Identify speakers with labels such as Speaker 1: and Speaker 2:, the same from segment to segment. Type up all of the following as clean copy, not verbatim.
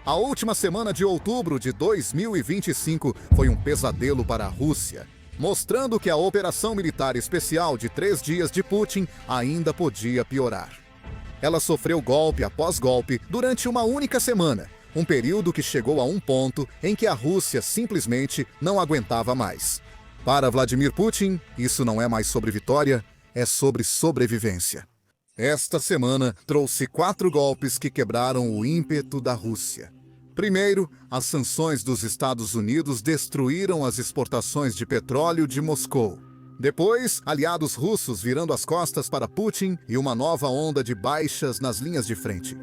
Speaker 1: A última semana de outubro de 2025 foi um pesadelo para a Rússia, mostrando que a operação militar especial de 3 dias de Putin ainda podia piorar. Ela sofreu golpe após golpe durante uma única semana, um período que chegou a um ponto em que a Rússia simplesmente não aguentava mais. Para Vladimir Putin, isso não é mais sobre vitória, é sobre sobrevivência. Esta semana trouxe 4 golpes que quebraram o ímpeto da Rússia. Primeiro, as sanções dos Estados Unidos destruíram as exportações de petróleo de Moscou. Depois, aliados russos virando as costas para Putin e uma nova onda de baixas nas linhas de frente.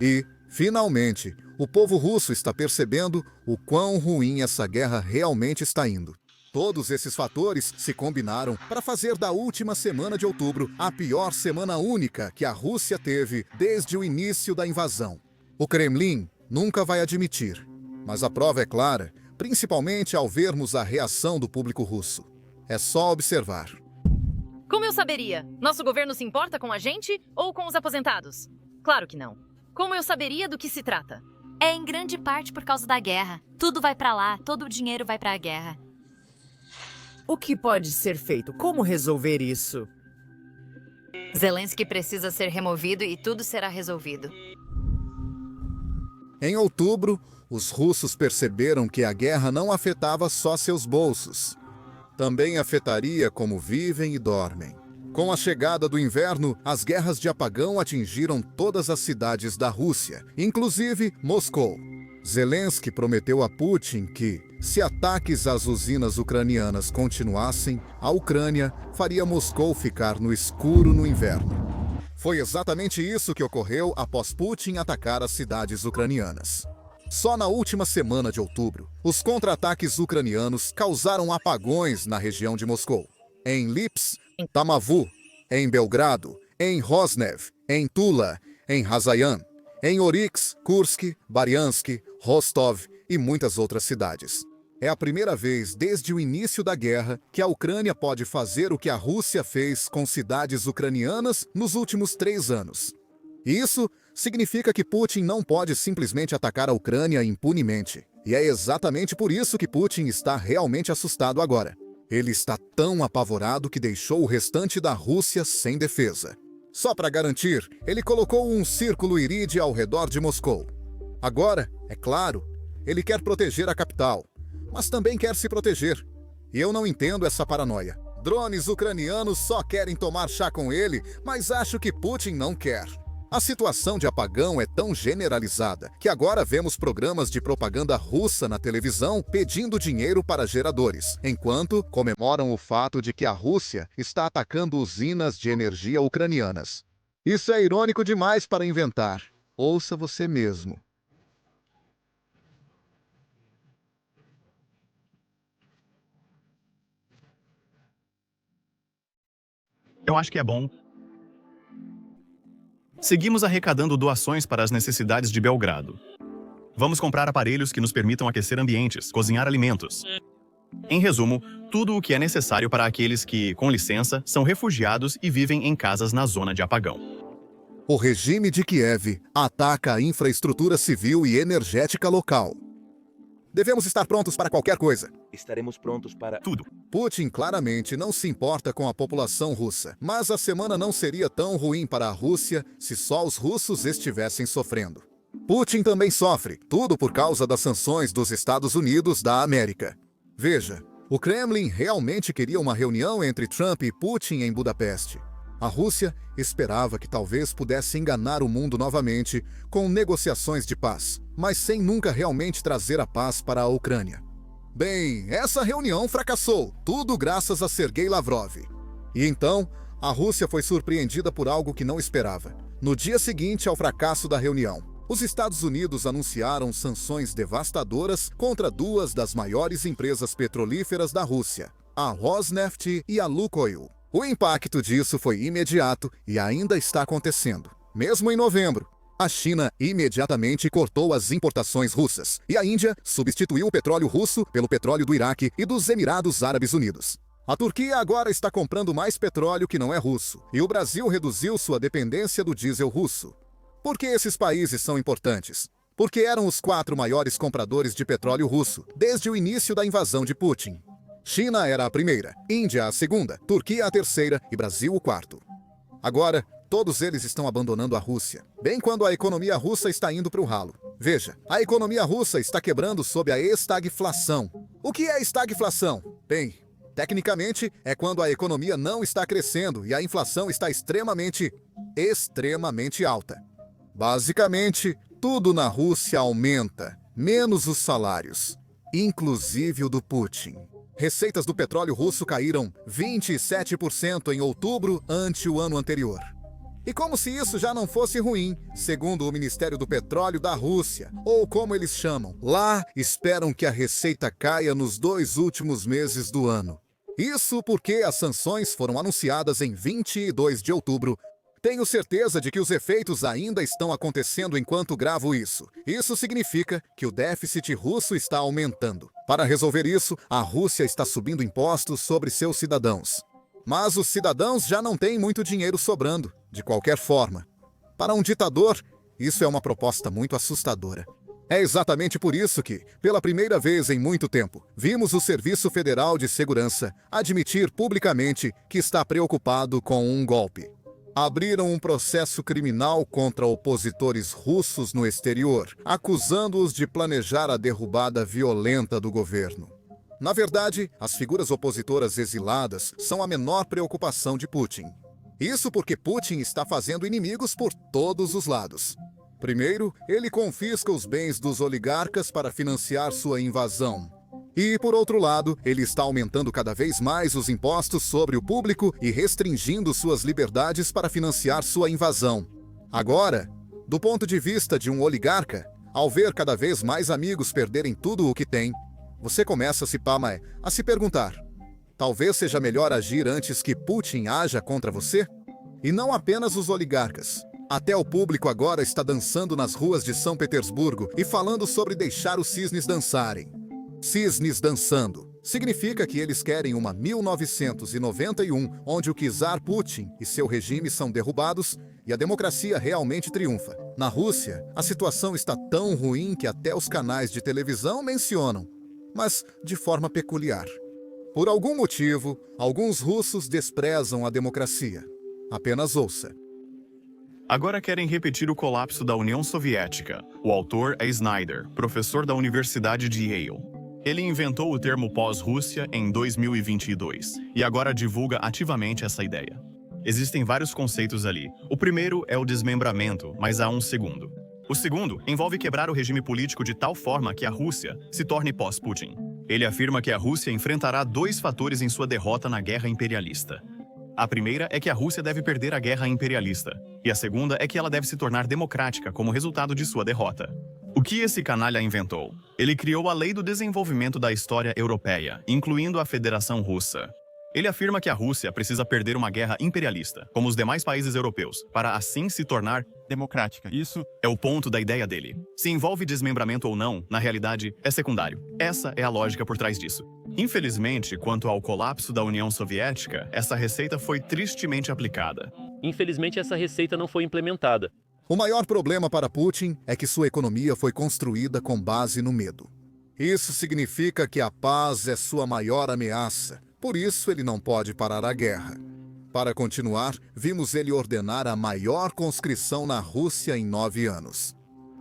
Speaker 1: E, finalmente, o povo russo está percebendo o quão ruim essa guerra realmente está indo. Todos esses fatores se combinaram para fazer da última semana de outubro a pior semana única que a Rússia teve desde o início da invasão. O Kremlin nunca vai admitir, mas a prova é clara, principalmente ao vermos a reação do público russo. É só observar.
Speaker 2: Como eu saberia? Nosso governo se importa com a gente ou com os aposentados? Claro que não. Como eu saberia do que se trata?
Speaker 3: É em grande parte por causa da guerra. Tudo vai pra lá, todo o dinheiro vai pra guerra.
Speaker 4: O que pode ser feito? Como resolver isso?
Speaker 3: Zelensky precisa ser removido e tudo será resolvido.
Speaker 1: Em outubro, os russos perceberam que a guerra não afetava só seus bolsos. Também afetaria como vivem e dormem. Com a chegada do inverno, as guerras de apagão atingiram todas as cidades da Rússia, inclusive Moscou. Zelensky prometeu a Putin que, se ataques às usinas ucranianas continuassem, a Ucrânia faria Moscou ficar no escuro no inverno. Foi exatamente isso que ocorreu após Putin atacar as cidades ucranianas. Só na última semana de outubro, os contra-ataques ucranianos causaram apagões na região de Moscou. Em Lipsk, em Tamavu, em Belgrado, em Rosnev, em Tula, em Razayan, em Oryx, Kursk, Bariansk, Rostov e muitas outras cidades. É a primeira vez desde o início da guerra que a Ucrânia pode fazer o que a Rússia fez com cidades ucranianas nos últimos 3 anos. Isso significa que Putin não pode simplesmente atacar a Ucrânia impunemente. E é exatamente por isso que Putin está realmente assustado agora. Ele está tão apavorado que deixou o restante da Rússia sem defesa. Só para garantir, ele colocou um círculo irídeo ao redor de Moscou. Agora, é claro, ele quer proteger a capital, mas também quer se proteger. E eu não entendo essa paranoia. Drones ucranianos só querem tomar chá com ele, mas acho que Putin não quer. A situação de apagão é tão generalizada que agora vemos programas de propaganda russa na televisão pedindo dinheiro para geradores, enquanto comemoram o fato de que a Rússia está atacando usinas de energia ucranianas. Isso é irônico demais para inventar. Ouça você mesmo.
Speaker 5: Eu acho que é bom. Seguimos arrecadando doações para as necessidades de Belgrado. Vamos comprar aparelhos que nos permitam aquecer ambientes, cozinhar alimentos. Em resumo, tudo o que é necessário para aqueles que, com licença, são refugiados e vivem em casas na zona de apagão.
Speaker 1: O regime de Kiev ataca a infraestrutura civil e energética local. Devemos estar prontos para qualquer coisa.
Speaker 6: Estaremos prontos para
Speaker 5: Tudo.
Speaker 1: Putin claramente não se importa com a população russa, mas a semana não seria tão ruim para a Rússia se só os russos estivessem sofrendo. Putin também sofre, tudo por causa das sanções dos Estados Unidos da América. Veja, o Kremlin realmente queria uma reunião entre Trump e Putin em Budapeste. A Rússia esperava que talvez pudesse enganar o mundo novamente com negociações de paz, mas sem nunca realmente trazer a paz para a Ucrânia. Bem, essa reunião fracassou, tudo graças a Sergei Lavrov. E então, a Rússia foi surpreendida por algo que não esperava. No dia seguinte ao fracasso da reunião, os Estados Unidos anunciaram sanções devastadoras contra 2 das maiores empresas petrolíferas da Rússia, a Rosneft e a Lukoil. O impacto disso foi imediato e ainda está acontecendo. Mesmo em novembro, a China imediatamente cortou as importações russas e a Índia substituiu o petróleo russo pelo petróleo do Iraque e dos Emirados Árabes Unidos. A Turquia agora está comprando mais petróleo que não é russo e o Brasil reduziu sua dependência do diesel russo. Por que esses países são importantes? porque eram os 4 maiores compradores de petróleo russo desde o início da invasão de Putin. China era a primeira, Índia a segunda, Turquia a terceira e Brasil o quarto. Agora, todos eles estão abandonando a Rússia, bem quando a economia russa está indo para o ralo. Veja, a economia russa está quebrando sob a estagflação. O que é estagflação? Bem, tecnicamente, é quando a economia não está crescendo e a inflação está extremamente alta. Basicamente, tudo na Rússia aumenta, menos os salários, inclusive o do Putin. Receitas do petróleo russo caíram 27% em outubro ante o ano anterior. E como se isso já não fosse ruim, segundo o Ministério do Petróleo da Rússia, ou como eles chamam, lá esperam que a receita caia nos 2 últimos meses do ano. Isso porque as sanções foram anunciadas em 22 de outubro. Tenho certeza de que os efeitos ainda estão acontecendo enquanto gravo isso. Isso significa que o déficit russo está aumentando. Para resolver isso, a Rússia está subindo impostos sobre seus cidadãos. Mas os cidadãos já não têm muito dinheiro sobrando, de qualquer forma. Para um ditador, isso é uma proposta muito assustadora. É exatamente por isso que, pela primeira vez em muito tempo, vimos o Serviço Federal de Segurança admitir publicamente que está preocupado com um golpe. Abriram um processo criminal contra opositores russos no exterior, acusando-os de planejar a derrubada violenta do governo. Na verdade, as figuras opositoras exiladas são a menor preocupação de Putin. Isso porque Putin está fazendo inimigos por todos os lados. Primeiro, ele confisca os bens dos oligarcas para financiar sua invasão. E, por outro lado, ele está aumentando cada vez mais os impostos sobre o público e restringindo suas liberdades para financiar sua invasão. Agora, do ponto de vista de um oligarca, ao ver cada vez mais amigos perderem tudo o que têm, você começa a se perguntar: talvez seja melhor agir antes que Putin haja contra você? E não apenas os oligarcas. Até o público agora está dançando nas ruas de São Petersburgo e falando sobre deixar os cisnes dançarem. Cisnes dançando significa que eles querem uma 1991 onde o czar Putin e seu regime são derrubados e a democracia realmente triunfa. Na Rússia, a situação está tão ruim que até os canais de televisão mencionam, mas de forma peculiar. Por algum motivo, alguns russos desprezam a democracia. Apenas ouça.
Speaker 5: Agora querem repetir o colapso da União Soviética. O autor é Snyder, professor da Universidade de Yale. Ele inventou o termo pós-Rússia em 2022 e agora divulga ativamente essa ideia. Existem vários conceitos ali. O primeiro é o desmembramento, mas há um segundo. O segundo envolve quebrar o regime político de tal forma que a Rússia se torne pós-Putin. Ele afirma que a Rússia enfrentará 2 fatores em sua derrota na guerra imperialista. A primeira é que a Rússia deve perder a guerra imperialista, e a segunda é que ela deve se tornar democrática como resultado de sua derrota. O que esse canalha inventou? Ele criou a Lei do Desenvolvimento da História Europeia, incluindo a Federação Russa. Ele afirma que a Rússia precisa perder uma guerra imperialista, como os demais países europeus, para assim se tornar democrática. Isso é o ponto da ideia dele. Se envolve desmembramento ou não, na realidade, é secundário. Essa é a lógica por trás disso. Infelizmente, quanto ao colapso da União Soviética, essa receita foi tristemente aplicada.
Speaker 6: Infelizmente, essa receita não foi implementada.
Speaker 1: O maior problema para Putin é que sua economia foi construída com base no medo. Isso significa que a paz é sua maior ameaça, por isso ele não pode parar a guerra. Para continuar, vimos ele ordenar a maior conscrição na Rússia em 9 anos.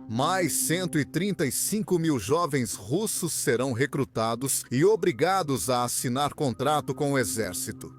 Speaker 1: Mais 135 mil jovens russos serão recrutados e obrigados a assinar contrato com o exército.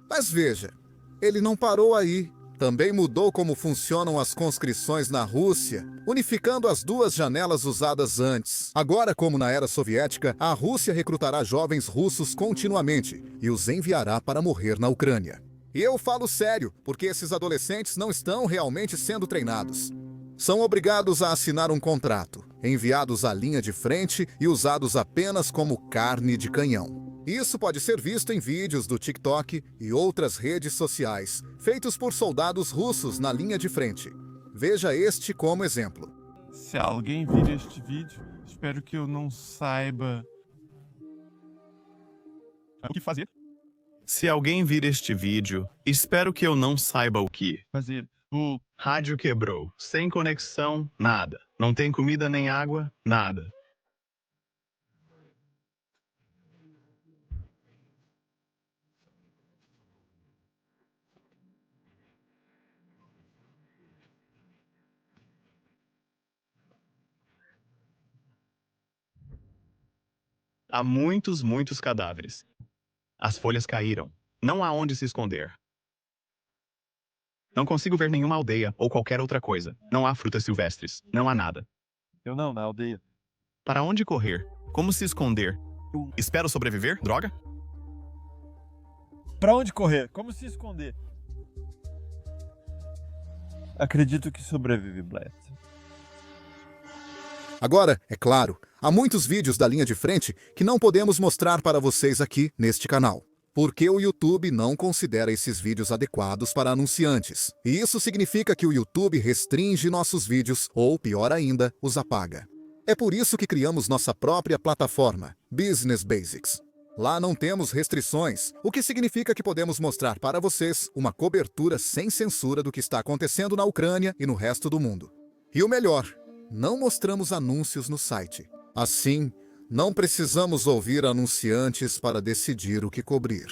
Speaker 1: Mas veja, ele não parou aí. Também mudou como funcionam as conscrições na Rússia, unificando as 2 janelas usadas antes. Agora, como na era soviética, a Rússia recrutará jovens russos continuamente e os enviará para morrer na Ucrânia. E eu falo sério, porque esses adolescentes não estão realmente sendo treinados. São obrigados a assinar um contrato, enviados à linha de frente e usados apenas como carne de canhão. Isso pode ser visto em vídeos do TikTok e outras redes sociais, feitos por soldados russos na linha de frente. Veja este como exemplo.
Speaker 7: Se alguém vir este vídeo, espero que eu não saiba o que fazer.
Speaker 5: Se alguém vir este vídeo, espero que eu não saiba o que
Speaker 7: Fazer. O
Speaker 5: Rádio quebrou. Sem conexão, nada. Não tem comida nem água, nada. Há muitos cadáveres. As folhas caíram. Não há onde se esconder. Não consigo ver nenhuma aldeia ou qualquer outra coisa. Não há frutas silvestres. Não há nada.
Speaker 7: eu não, na aldeia.
Speaker 5: Para onde correr? Como se esconder? Espero sobreviver? Droga?
Speaker 7: Pra onde correr? Como se esconder? Acredito que sobrevive, Blatt.
Speaker 1: Agora, é claro, há muitos vídeos da linha de frente que não podemos mostrar para vocês aqui neste canal, porque o YouTube não considera esses vídeos adequados para anunciantes. E isso significa que o YouTube restringe nossos vídeos ou, pior ainda, os apaga. É por isso que criamos nossa própria plataforma, Business Basics. Lá não temos restrições, o que significa que podemos mostrar para vocês uma cobertura sem censura do que está acontecendo na Ucrânia e no resto do mundo. E o melhor, não mostramos anúncios no site. Assim, não precisamos ouvir anunciantes para decidir o que cobrir.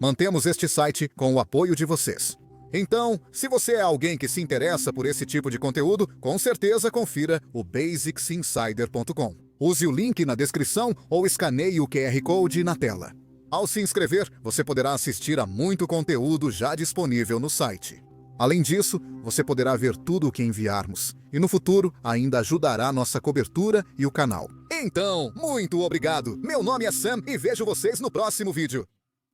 Speaker 1: Mantemos este site com o apoio de vocês. Então, se você é alguém que se interessa por esse tipo de conteúdo, com certeza confira o basicsinsider.com. Use o link na descrição ou escaneie o QR Code na tela. Ao se inscrever, você poderá assistir a muito conteúdo já disponível no site. Além disso, você poderá ver tudo o que enviarmos e no futuro ainda ajudará nossa cobertura e o canal. Então, muito obrigado! Meu nome é Sam e vejo vocês no próximo vídeo.